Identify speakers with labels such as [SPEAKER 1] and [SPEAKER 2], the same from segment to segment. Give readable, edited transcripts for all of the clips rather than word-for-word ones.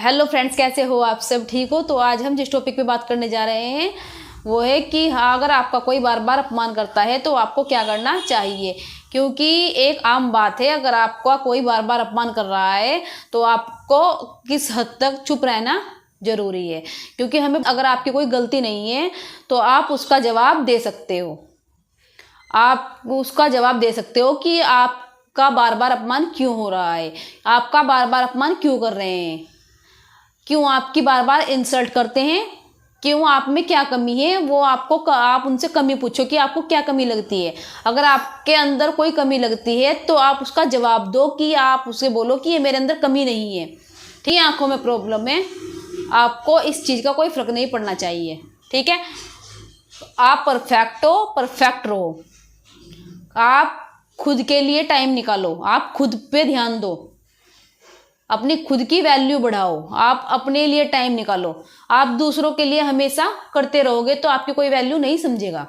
[SPEAKER 1] Hello friends, कैसे हो आप सब? ठीक हो? तो आज हम जिस टॉपिक पे बात करने जा रहे हैं वो है कि हाँ, अगर आपका कोई बार बार अपमान करता है तो आपको क्या करना चाहिए। क्योंकि एक आम बात है, अगर आपका कोई बार बार अपमान कर रहा है तो आपको किस हद तक चुप रहना जरूरी है। क्योंकि हमें, अगर आपकी कोई गलती नहीं है तो आप उसका जवाब दे सकते हो। आप उसका जवाब दे सकते हो कि आपका बार बार अपमान क्यों हो रहा है, आपका बार बार अपमान क्यों कर रहे हैं, क्यों आपकी बार बार इंसल्ट करते हैं, क्यों आप में क्या कमी है। वो आपको, आप उनसे कमी पूछो कि आपको क्या कमी लगती है। अगर आपके अंदर कोई कमी लगती है तो आप उसका जवाब दो, कि आप उसे बोलो कि ये मेरे अंदर कमी नहीं है, ठीक है, आंखों में प्रॉब्लम है, आपको इस चीज़ का कोई फर्क नहीं पड़ना चाहिए। ठीक है, आप परफेक्ट हो, परफेक्ट रहो। आप खुद के लिए टाइम निकालो, आप खुद पे ध्यान दो, अपनी खुद की वैल्यू बढ़ाओ, आप अपने लिए टाइम निकालो। आप दूसरों के लिए हमेशा करते रहोगे तो आपकी कोई वैल्यू नहीं समझेगा,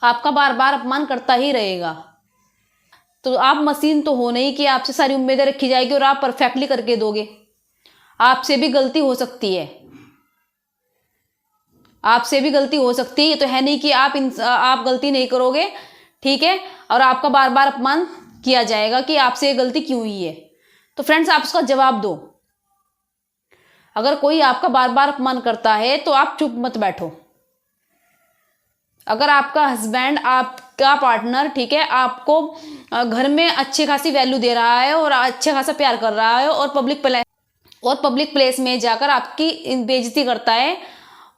[SPEAKER 1] आपका बार बार अपमान करता ही रहेगा। तो आप मशीन तो हो नहीं कि आपसे सारी उम्मीदें रखी जाएगी और आप परफेक्टली करके दोगे। आपसे भी गलती हो सकती है, आपसे भी गलती हो सकती है। ये तो है नहीं कि आप गलती नहीं करोगे, ठीक है, और आपका बार बार अपमान किया जाएगा कि आपसे ये गलती क्यों हुई है। तो फ्रेंड्स, आप उसका जवाब दो। अगर कोई आपका बार बार अपमान करता है तो आप चुप मत बैठो। अगर आपका हस्बैंड, आपका पार्टनर, ठीक है, आपको घर में अच्छी खासी वैल्यू दे रहा है और अच्छा खासा प्यार कर रहा है और पब्लिक प्लेस में जाकर आपकी बेइज्जती करता है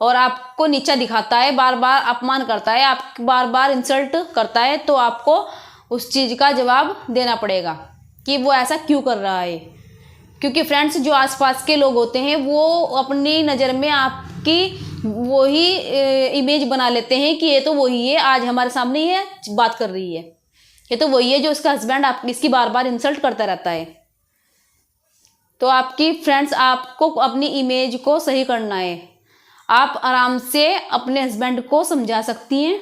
[SPEAKER 1] और आपको नीचा दिखाता है, बार बार अपमान करता है, आप बार बार इंसल्ट करता है, तो आपको उस चीज़ का जवाब देना पड़ेगा कि वो ऐसा क्यों कर रहा है। क्योंकि फ्रेंड्स, जो आसपास के लोग होते हैं वो अपनी नज़र में आपकी वही इमेज बना लेते हैं कि ये तो वही है, आज हमारे सामने ये बात कर रही है, ये तो वही है जो इसका हस्बैंड इसकी बार बार इंसल्ट करता रहता है। तो आपकी फ्रेंड्स, आपको अपनी इमेज को सही करना है। आप आराम से अपने हस्बैंड को समझा सकती हैं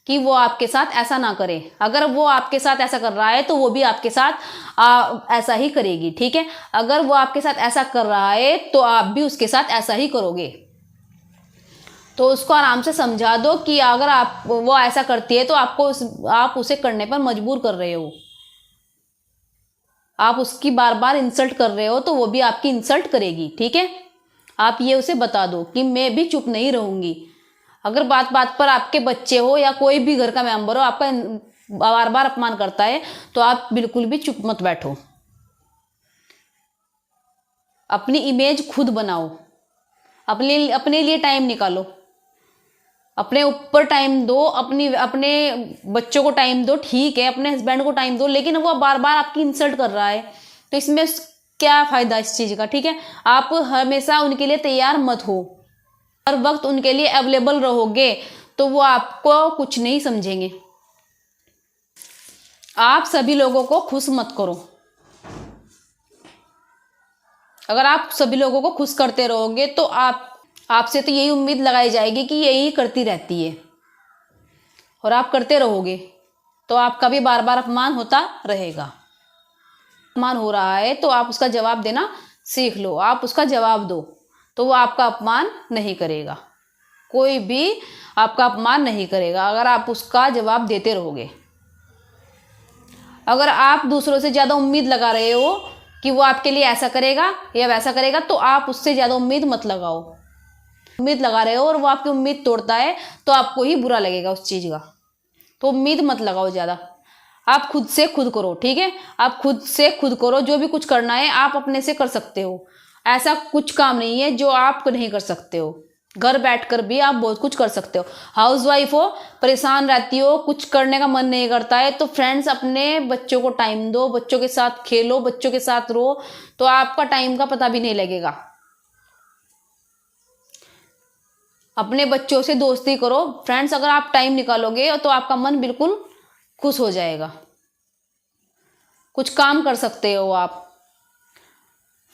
[SPEAKER 1] कि वो आपके साथ ऐसा ना करे। अगर वो आपके साथ ऐसा कर रहा है तो वो भी आपके साथ ऐसा ही करेगी, ठीक है। अगर वो आपके साथ ऐसा कर रहा है तो आप भी उसके साथ ऐसा ही करोगे। तो उसको आराम से समझा दो कि अगर वो ऐसा करती है तो आप उसे करने पर मजबूर कर रहे हो, आप उसकी बार बार इंसल्ट कर रहे हो तो वो भी आपकी इंसल्ट करेगी, ठीक है। आप ये उसे बता दो कि मैं भी चुप नहीं रहूंगी। अगर बात बात पर आपके बच्चे हो या कोई भी घर का मेंबर हो आपका बार बार अपमान करता है तो आप बिल्कुल भी चुप मत बैठो। अपनी इमेज खुद बनाओ, अपने लिए टाइम निकालो, अपने ऊपर टाइम दो, अपने बच्चों को टाइम दो, ठीक है, अपने हस्बैंड को टाइम दो, लेकिन वो बार बार आपकी इंसल्ट कर रहा है तो इसमें क्या फायदा इस चीज का, ठीक है। आप हमेशा उनके लिए तैयार मत हो, हर वक्त उनके लिए अवेलेबल रहोगे तो वो आपको कुछ नहीं समझेंगे। आप सभी लोगों को खुश मत करो। अगर आप सभी लोगों को खुश करते रहोगे तो आपसे तो यही उम्मीद लगाई जाएगी कि यही करती रहती है और आप करते रहोगे तो आपका भी बार बार अपमान होता रहेगा। अपमान हो रहा है तो आप उसका जवाब देना सीख लो, आप उसका जवाब दो तो वो आपका अपमान नहीं करेगा, कोई भी आपका अपमान नहीं करेगा अगर आप उसका जवाब देते रहोगे। अगर आप दूसरों से ज़्यादा उम्मीद लगा रहे हो कि वो आपके लिए ऐसा करेगा या वैसा करेगा तो आप उससे ज़्यादा उम्मीद मत लगाओ। उम्मीद लगा रहे हो और वो आपकी उम्मीद तोड़ता है तो आपको ही बुरा लगेगा उस चीज़ का, तो उम्मीद मत लगाओ ज़्यादा। आप खुद से खुद करो, ठीक है, आप खुद से खुद करो। जो भी कुछ करना है आप अपने से कर सकते हो, ऐसा कुछ काम नहीं है जो आप नहीं कर सकते हो। घर बैठकर भी आप बहुत कुछ कर सकते हो। हाउसवाइफ हो, परेशान रहती हो, कुछ करने का मन नहीं करता है तो फ्रेंड्स, अपने बच्चों को टाइम दो, बच्चों के साथ खेलो, बच्चों के साथ रहो, तो आपका टाइम का पता भी नहीं लगेगा। अपने बच्चों से दोस्ती करो फ्रेंड्स, अगर आप टाइम निकालोगे तो आपका मन बिल्कुल खुश हो जाएगा। कुछ काम कर सकते हो आप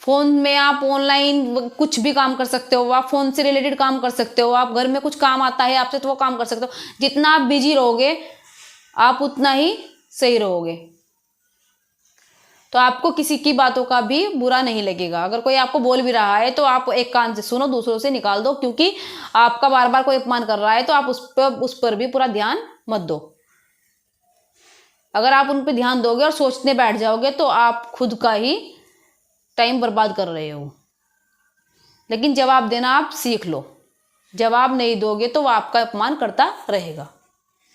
[SPEAKER 1] फोन में, आप ऑनलाइन कुछ भी काम कर सकते हो, आप फोन से रिलेटेड काम कर सकते हो, आप घर में कुछ काम आता है आपसे तो वो काम कर सकते हो। जितना आप बिजी रहोगे आप उतना ही सही रहोगे। तो आपको किसी की बातों का भी बुरा नहीं लगेगा। अगर कोई आपको बोल भी रहा है तो आप एक कान से सुनो, दूसरों से निकाल दो, क्योंकि आपका बार बार कोई अपमान कर रहा है तो आप उस पर भी पूरा ध्यान मत दो। अगर आप उन पर ध्यान दोगे और सोचने बैठ जाओगे तो आप खुद का ही टाइम बर्बाद कर रहे हो। लेकिन जवाब देना आप सीख लो। जवाब नहीं दोगे तो वो आपका अपमान करता रहेगा।